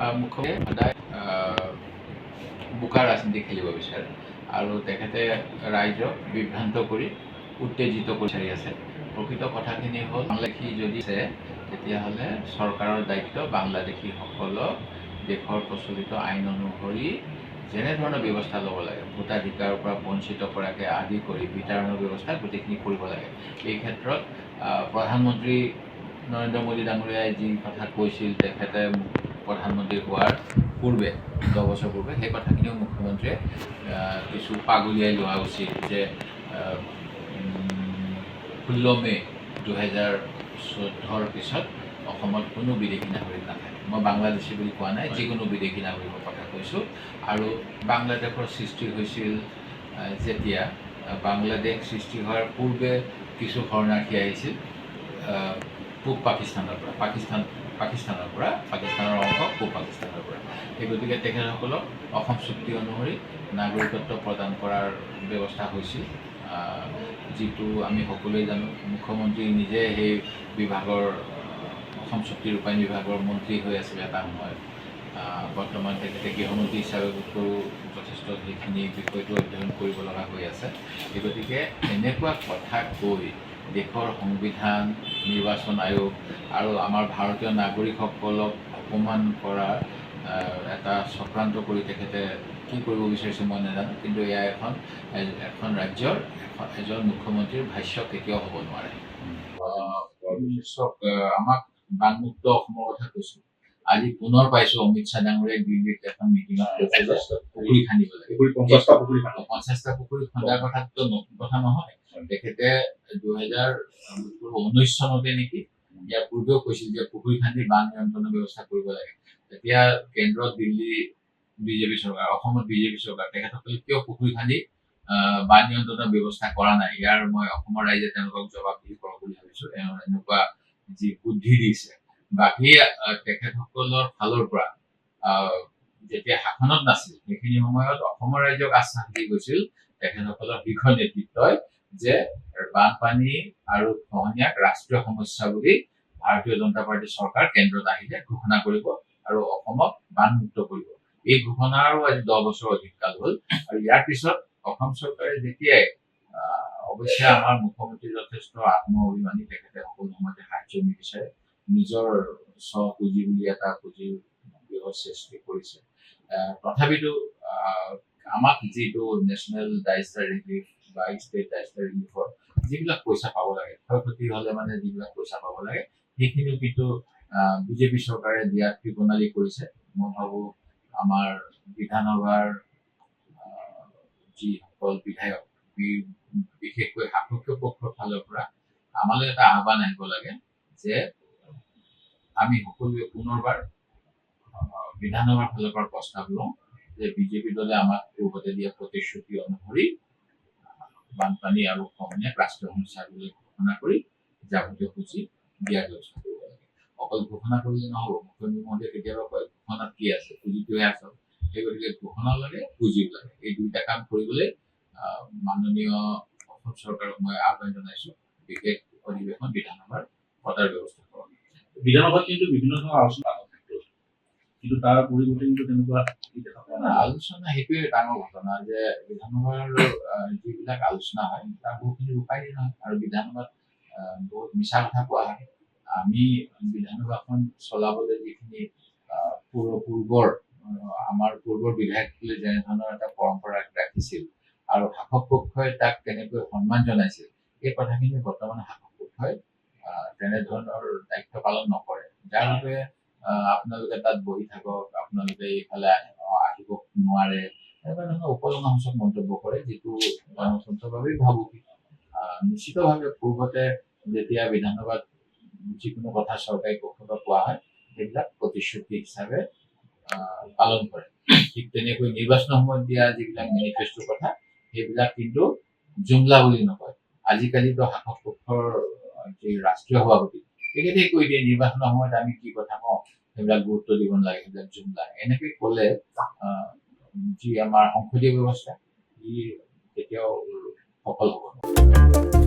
মুখ্যমন্ত্ৰীয়ে সদায় বোকা ৰাজনীতি খেলিব বিচাৰে আৰু তেখেতে ৰাইজক বিভ্ৰান্ত কৰি উত্তেজিত কৰি আছে। প্ৰকৃত কথাখিনি হ'ল বাংলাদেশী যদি আছে তেতিয়াহ'লে চৰকাৰৰ দায়িত্ব বাংলাদেশীসকলক দেশৰ প্ৰচলিত আইন অনুসৰি যেনেধৰণৰ ব্যৱস্থা ল'ব লাগে, ভোটাধিকাৰৰ পৰা বঞ্চিত কৰাকে আদি কৰি বিতৰণৰ ব্যৱস্থা গোটেইখিনি কৰিব লাগে। এই ক্ষেত্ৰত প্ৰধানমন্ত্ৰী নৰেন্দ্ৰ মোদী ডাঙৰীয়াই যি কথা কৈছিল তেখেতে প্ৰধানমন্ত্ৰী হোৱাৰ পূৰ্বে 10 বছৰ পূৰ্বে সেই কথাখিনিও মুখ্যমন্ত্ৰীয়ে কিছু পাগুলিয়াই লোৱা উচিত যে 16 মে 2014 পিছত অসমত কোনো বিদেশী নাগৰিক নাথাকে। মই বাংলাদেশী বুলি কোৱা নাই, যিকোনো বিদেশী নাগৰিকৰ কথা কৈছোঁ। আৰু বাংলাদেশৰ সৃষ্টি হৈছিল যেতিয়া বাংলাদেশ সৃষ্টি হোৱাৰ পূৰ্বে কিছু শৰণাৰ্থী আহিছিল পূব পাকিস্তানৰ পৰা, পাকিস্তানৰ অংশ পূব পাকিস্তানৰ পৰা। সেই গতিকে তেখেতসকলক অসম চুক্তি অনুসৰি নাগৰিকত্ব প্ৰদান কৰাৰ ব্যৱস্থা হৈছিল, যিটো আমি সকলোৱে জানো। মুখ্যমন্ত্ৰী নিজে সেই বিভাগৰ অসম চুক্তি ৰূপায়ণ বিভাগৰ মন্ত্ৰী হৈ আছিলে এটা সময়ত। বৰ্তমান তেখেতে গৃহমন্ত্ৰী হিচাপে যথেষ্ট সেইখিনি বিষয়টো অধ্যয়ন কৰিব লগা হৈ আছে। এই গতিকে এনেকুৱা কথা কৈ দেশৰ সংবিধান, নিৰ্বাচন আয়োগ আৰু আমাৰ ভাৰতীয় নাগৰিকসকলক অপমান কৰাৰ এটা চক্ৰান্ত কৰি তেখেতে কি কৰিব বিচাৰিছে মই নাজানো, কিন্তু এয়া এখন ৰাজ্যৰ এজন মুখ্যমন্ত্ৰীৰ ভাষ্য কেতিয়াও হ'ব নোৱাৰে। আমাক বানমুক্ত অসমৰ কথা কৈছোঁ। আজি পুনৰ পাইছোঁ অমিত শ্বাহ ডাঙৰীয়াই দিল্লীত এখন মিটিঙত পুখুৰী খান্দিব লাগে। 50টা পুখুৰী খন্দাৰ কথাটো নতুন কথা নহয়। তেখেতে 2019 চনতে নেকি ইয়াৰ পূৰ্বেও কৈছিল যে পুখুৰী খান্দি বান নিয়ন্ত্ৰণৰ ব্যৱস্থা কৰিব লাগে। এতিয়া কেন্দ্ৰত দিল্লী বিজেপি চৰকাৰ, অসমত বিজেপি চৰকাৰ, তেখেতসকলে কিয় পুখুৰী খান্দি বান নিয়ন্ত্ৰণৰ ব্যৱস্থা কৰা নাই? ইয়াৰ মই অসমৰ ৰাইজে তেওঁলোকক জবাবদিহি কৰক বুলি ভাবিছোঁ। এনেকুৱা যি বুদ্ধি দিছে, বাকী তেখেতসকলৰ ফালৰ পৰা যেতিয়া শাসনত নাছিল সেইখিনি সময়ত অসমৰ ৰাইজক আশ্বাস দি গৈছিল তেখেতসকলৰ শীৰ্ষ নেতৃত্বই যে বানপানী আৰু খহনীয়াক ৰাষ্ট্ৰীয় সমস্যা বুলি ভাৰতীয় জনতা পাৰ্টী চৰকাৰ কেন্দ্ৰত আহিলে ঘোষণা কৰিব আৰু অসমক বানমুক্ত কৰিব। এই ঘোষণাৰো আজি 10 বছৰ অধিক কাল হ'ল। আৰু ইয়াৰ পিছত অসম চৰকাৰে যেতিয়াই অৱশ্যে আমাৰ মুখ্যমন্ত্ৰী যথেষ্ট আত্ম অভিমানী, তেখেতে সকলো সময়তে সাহায্য নিবিচাৰে, নিজৰ স্বপুঁজি বুলি এটা পুঁজিৰ বৃহৎ সৃষ্টি কৰিছে। তথাপিতো আমাক যিটো নেশ্যনেল ডিজাষ্টাৰ ৰিলিফ বা ষ্টেট ডিজাষ্টাৰ ৰিলিফৰ যিবিলাক পইচা পাব লাগে, ক্ষয়ক্ষতি হ'লে মানে যিবিলাক পইচা পাব লাগে, সেইখিনিও কিন্তু বিজেপি চৰকাৰে দিয়াত কৃপণালি কৰিছে। মই ভাবোঁ আমাৰ বিধানসভাৰ যিসকল বিধায়ক, বিশেষকৈ শাসকীয় পক্ষৰ ফালৰ পৰা আমালৈ এটা আহ্বান আহিব লাগে যে আমি সকলোৱে পুনৰবাৰ বিধানসভাৰ ফালৰ পৰা প্ৰস্তাৱ লওঁ যে বিজেপি দলে আমাক পূৰ্বতে দিয়া প্ৰতিশ্ৰুতি অনুসৰি বানপানী আৰু খহনীয়াক ৰাষ্ট্ৰীয় সমস্যা বুলি ঘোষণা কৰি যাৱতীয় পুঁজি দিয়াৰ ব্যৱস্থা কৰিব লাগে। অকল ঘোষণা কৰিলে নহ'ব। মুখ্যমন্ত্ৰী মহোদয়ে কেতিয়াবা কয় ঘোষণাত কি আছে, পুঁজিটোহে আচল। সেই গতিকে ঘোষণাও লাগে, পুঁজিও লাগে। এই দুইটা কাম কৰিবলৈ মাননীয় অসম চৰকাৰক মই আহ্বান জনাইছোঁ। বিশেষ অধিৱেশন বিধানসভাৰ পতাৰ ব্যৱস্থা কৰক। বিধানসভাত কিন্তু বিভিন্ন ধৰণৰ আলোচনা, কিন্তু তাৰ পৰিৱৰ্তে কিন্তু তেনেকুৱা আলোচনা সেইটোৱে ডাঙৰ ঘটনা যে বিধানসভাৰ যিবিলাক আলোচনা হয় তাৰ বহুখিনি ৰূপায়ী নহয় আৰু বিধানসভাত বহুত মিছা কথা কোৱা হয়। আমি বিধানসভাখন চলাবলৈ যিখিনি আমাৰ পূৰ্বৰ বিধায়কসকলে যেনেধৰণৰ এটা পৰম্পৰা ৰাখিছিল আৰু শাসক পক্ষই তাক কেনেকৈ সন্মান জনাইছিল, এই কথাখিনি বৰ্তমান শাসক পক্ষই তেনেধৰণৰ দায়িত্ব পালন নকৰে। যাৰ বাবে আপোনালোকে তাত বহি থাকক, আপোনালোকে এইফালে আহিব নোৱাৰে, এনেকুৱা ধৰণৰ উপলঙাসূচক মন্তব্য কৰে, যিটো গণতন্ত্ৰৰ বাবেই ভাবুকি। নিশ্চিতভাৱে পূৰ্বতে যেতিয়া বিধানসভাত যিকোনো কথা চৰকাৰী পক্ষৰ পৰা কোৱা হয় সেইবিলাক প্ৰতিশ্ৰুতি হিচাপে পালন কৰে। ঠিক তেনেকৈ নিৰ্বাচনৰ সময়ত দিয়া যিবিলাক মেনিফেষ্টোৰ কথা সেইবিলাক কিন্তু জুমলা বুলি নকয়। আজিকালিতো শাসক পক্ষৰ যি ৰাষ্ট্ৰীয় সভাপতি তেখেতে কৈ দিয়ে নিৰ্বাচনৰ সময়ত আমি কি কথা কওঁ সেইবিলাক গুৰুত্ব দিব নালাগে, সেইবিলাক জুমলা। এনেকৈ ক'লে যি আমাৰ সংসদীয় ব্যৱস্থা ই কেতিয়াও সফল হ'ব নোৱাৰে।